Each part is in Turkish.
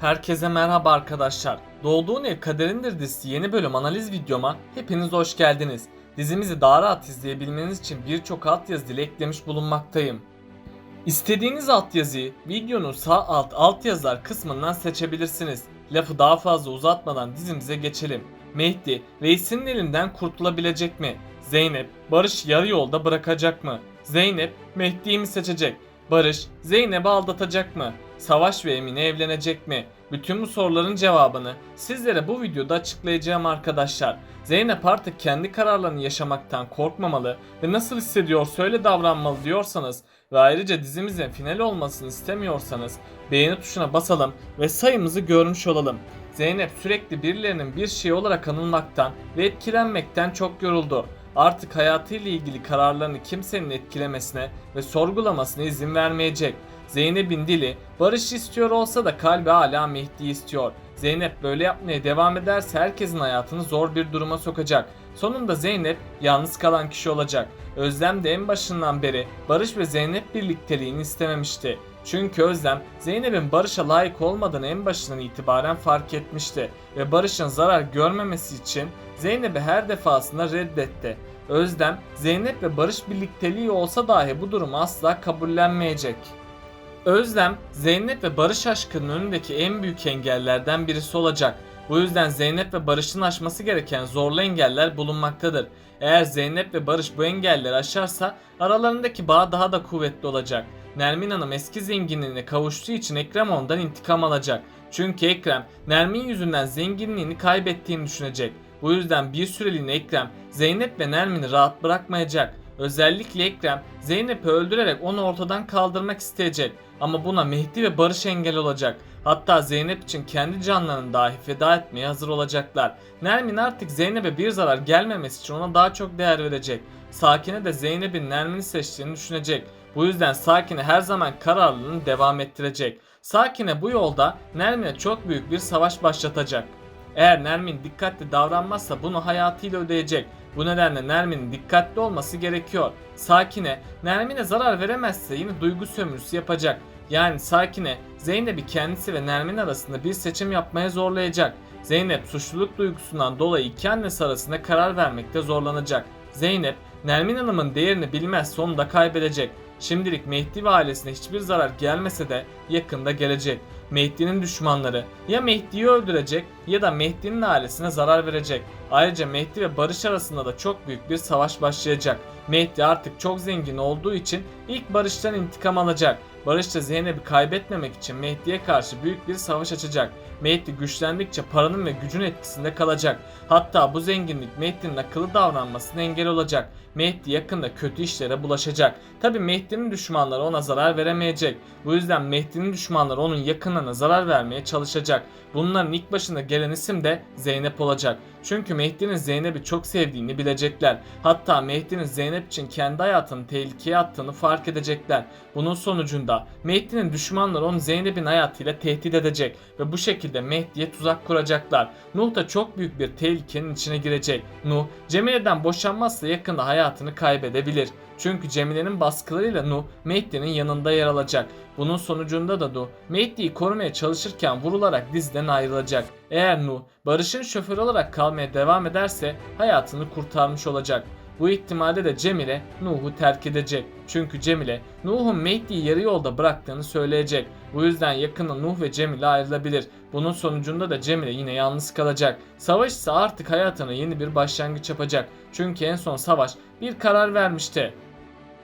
Herkese merhaba arkadaşlar. Doğduğun Ev Kaderindir dizisi yeni bölüm analiz videoma hepiniz hoş geldiniz. Dizimizi daha rahat izleyebilmeniz için birçok altyazı dili eklemiş bulunmaktayım. İstediğiniz altyazıyı videonun sağ altyazılar kısmından seçebilirsiniz. Lafı daha fazla uzatmadan dizimize geçelim. Mehdi, Reis'in elinden kurtulabilecek mi? Zeynep, Barış yarı yolda bırakacak mı? Zeynep, Mehdi'yi mi seçecek? Barış, Zeynep'i aldatacak mı? Savaş ve Emine evlenecek mi? Bütün bu soruların cevabını sizlere bu videoda açıklayacağım arkadaşlar. Zeynep artık kendi kararlarını yaşamaktan korkmamalı ve nasıl hissediyorsa öyle davranmalı diyorsanız ve ayrıca dizimizin final olmasını istemiyorsanız beğeni tuşuna basalım ve sayımızı görmüş olalım. Zeynep sürekli birilerinin bir şey olarak anılmaktan ve etkilenmekten çok yoruldu. Artık hayatıyla ilgili kararlarını kimsenin etkilemesine ve sorgulamasına izin vermeyecek. Zeynep'in dili barış istiyor olsa da kalbi hala Mehdi'yi istiyor. Zeynep böyle yapmaya devam ederse herkesin hayatını zor bir duruma sokacak. Sonunda Zeynep yalnız kalan kişi olacak. Özlem de en başından beri Barış ve Zeynep birlikteliğini istememişti. Çünkü Özlem Zeynep'in Barış'a layık olmadığını en başından itibaren fark etmişti ve Barış'ın zarar görmemesi için Zeynep'i her defasında reddetti. Özlem, Zeynep ve Barış birlikteliği olsa dahi bu durumu asla kabullenmeyecek. Özlem, Zeynep ve Barış aşkının önündeki en büyük engellerden birisi olacak. Bu yüzden Zeynep ve Barış'ın aşması gereken zorlu engeller bulunmaktadır. Eğer Zeynep ve Barış bu engelleri aşarsa aralarındaki bağ daha da kuvvetli olacak. Nermin Hanım eski zenginliğine kavuştuğu için Ekrem ondan intikam alacak. Çünkü Ekrem, Nermin yüzünden zenginliğini kaybettiğini düşünecek. Bu yüzden bir süreliğine Ekrem, Zeynep ve Nermin'i rahat bırakmayacak. Özellikle Ekrem, Zeynep'i öldürerek onu ortadan kaldırmak isteyecek. Ama buna Mehdi ve Barış engel olacak. Hatta Zeynep için kendi canlarını dahi feda etmeye hazır olacaklar. Nermin artık Zeynep'e bir zarar gelmemesi için ona daha çok değer verecek. Sakine de Zeynep'in Nermin'i seçtiğini düşünecek. Bu yüzden Sakine her zaman kararlılığını devam ettirecek. Sakine bu yolda Nermin'e çok büyük bir savaş başlatacak. Eğer Nermin dikkatli davranmazsa bunu hayatıyla ödeyecek. Bu nedenle Nermin'in dikkatli olması gerekiyor. Sakine, Nermin'e zarar veremezse yine duygu sömürüsü yapacak. Yani Sakine, Zeynep'i kendisi ve Nermin arasında bir seçim yapmaya zorlayacak. Zeynep suçluluk duygusundan dolayı iki annesi arasında karar vermekte zorlanacak. Zeynep, Nermin Hanım'ın değerini bilmezse onu da kaybedecek. Şimdilik Mehdi ve ailesine hiçbir zarar gelmese de yakında gelecek. Mehdi'nin düşmanları ya Mehdi'yi öldürecek ya da Mehdi'nin ailesine zarar verecek. Ayrıca Mehdi ve Barış arasında da çok büyük bir savaş başlayacak. Mehdi artık çok zengin olduğu için ilk Barış'tan intikam alacak. Barış da Zeynep'i kaybetmemek için Mehdi'ye karşı büyük bir savaş açacak. Mehdi güçlendikçe paranın ve gücün etkisinde kalacak. Hatta bu zenginlik Mehdi'nin akıllı davranmasına engel olacak. Mehdi yakında kötü işlere bulaşacak. Tabi Mehdi'nin düşmanları ona zarar veremeyecek. Bu yüzden Mehdi'nin düşmanları onun yakınlarına zarar vermeye çalışacak. Bunların ilk başında gelen isim de Zeynep olacak. Çünkü Mehdi'nin Zeynep'i çok sevdiğini bilecekler. Hatta Mehdi'nin Zeynep için kendi hayatını tehlikeye attığını fark edecekler. Bunun sonucunda Mehdi'nin düşmanları onu Zeynep'in hayatıyla tehdit edecek ve bu şekilde Mehdi'ye tuzak kuracaklar. Nuh da çok büyük bir tehlikenin içine girecek. Nuh, Cemile'den boşanmazsa yakında hayatını kaybedebilir. Çünkü Cemile'nin baskılarıyla Nuh, Mehdi'nin yanında yer alacak. Bunun sonucunda da Nuh, Mehdi'yi korumaya çalışırken vurularak diziden ayrılacak. Eğer Nuh, Barış'ın şoförü olarak kalmaya devam ederse hayatını kurtarmış olacak. Bu ihtimalde de Cemile Nuh'u terk edecek. Çünkü Cemile Nuh'un Mehdi'yi yarı yolda bıraktığını söyleyecek. Bu yüzden yakında Nuh ve Cemile ayrılabilir. Bunun sonucunda da Cemile yine yalnız kalacak. Savaş ise artık hayatına yeni bir başlangıç yapacak. Çünkü en son Savaş bir karar vermişti.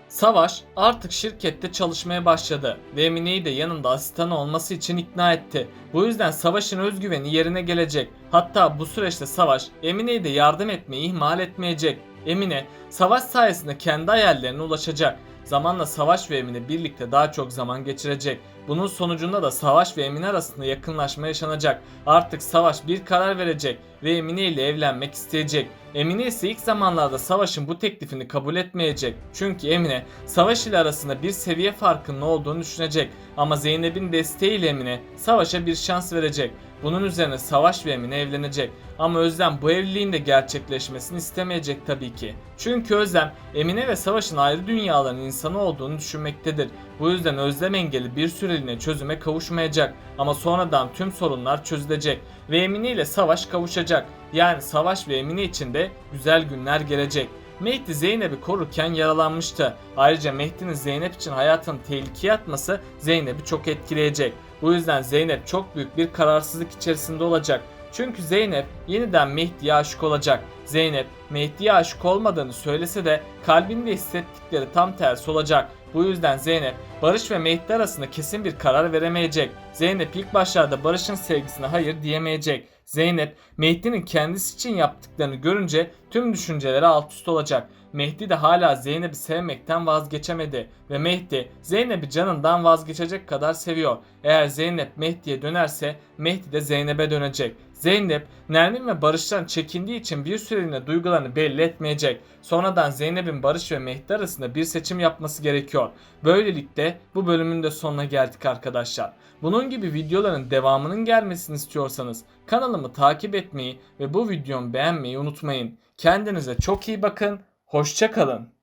Savaş artık şirkette çalışmaya başladı ve Emine'yi de yanında asistan olması için ikna etti. Bu yüzden Savaş'ın özgüveni yerine gelecek. Hatta bu süreçte Savaş Emine'ye de yardım etmeyi ihmal etmeyecek. Emine, Savaş sayesinde kendi hayallerine ulaşacak. Zamanla Savaş ve Emine birlikte daha çok zaman geçirecek. Bunun sonucunda da Savaş ve Emine arasında yakınlaşma yaşanacak. Artık Savaş bir karar verecek ve Emine ile evlenmek isteyecek. Emine ise ilk zamanlarda Savaş'ın bu teklifini kabul etmeyecek. Çünkü Emine, Savaş ile arasında bir seviye farkının olduğunu düşünecek. Ama Zeynep'in desteğiyle Emine, Savaş'a bir şans verecek. Bunun üzerine Savaş ve Emine evlenecek. Ama Özlem bu evliliğin de gerçekleşmesini istemeyecek tabii ki. Çünkü Özlem Emine ve Savaş'ın ayrı dünyaların insanı olduğunu düşünmektedir. Bu yüzden Özlem engeli bir süreliğine çözüme kavuşmayacak. Ama sonradan tüm sorunlar çözülecek ve Emine ile Savaş kavuşacak. Yani Savaş ve Emine için de güzel günler gelecek. Mehdi Zeynep'i korurken yaralanmıştı. Ayrıca Mehdi'nin Zeynep için hayatını tehlikeye atması Zeynep'i çok etkileyecek. Bu yüzden Zeynep çok büyük bir kararsızlık içerisinde olacak. Çünkü Zeynep yeniden Mehdi'ye aşık olacak. Zeynep Mehdi'ye aşık olmadığını söylese de kalbinde hissettikleri tam tersi olacak. Bu yüzden Zeynep Barış ve Mehdi arasında kesin bir karar veremeyecek. Zeynep ilk başlarda Barış'ın sevgisine hayır diyemeyecek. Zeynep Mehdi'nin kendisi için yaptıklarını görünce tüm düşünceleri alt üst olacak. Mehdi de hala Zeynep'i sevmekten vazgeçemedi ve Mehdi Zeynep'i canından vazgeçecek kadar seviyor. Eğer Zeynep Mehdi'ye dönerse Mehdi de Zeynep'e dönecek. Zeynep Nermin ve Barış'tan çekindiği için bir süreliğine duygularını belli etmeyecek. Sonradan Zeynep'in Barış ve Mehdi arasında bir seçim yapması gerekiyor. Böylelikle bu bölümün de sonuna geldik arkadaşlar. Bunun gibi videoların devamının gelmesini istiyorsanız kanalımı takip etmeyi ve bu videomu beğenmeyi unutmayın. Kendinize çok iyi bakın. Hoşça kalın.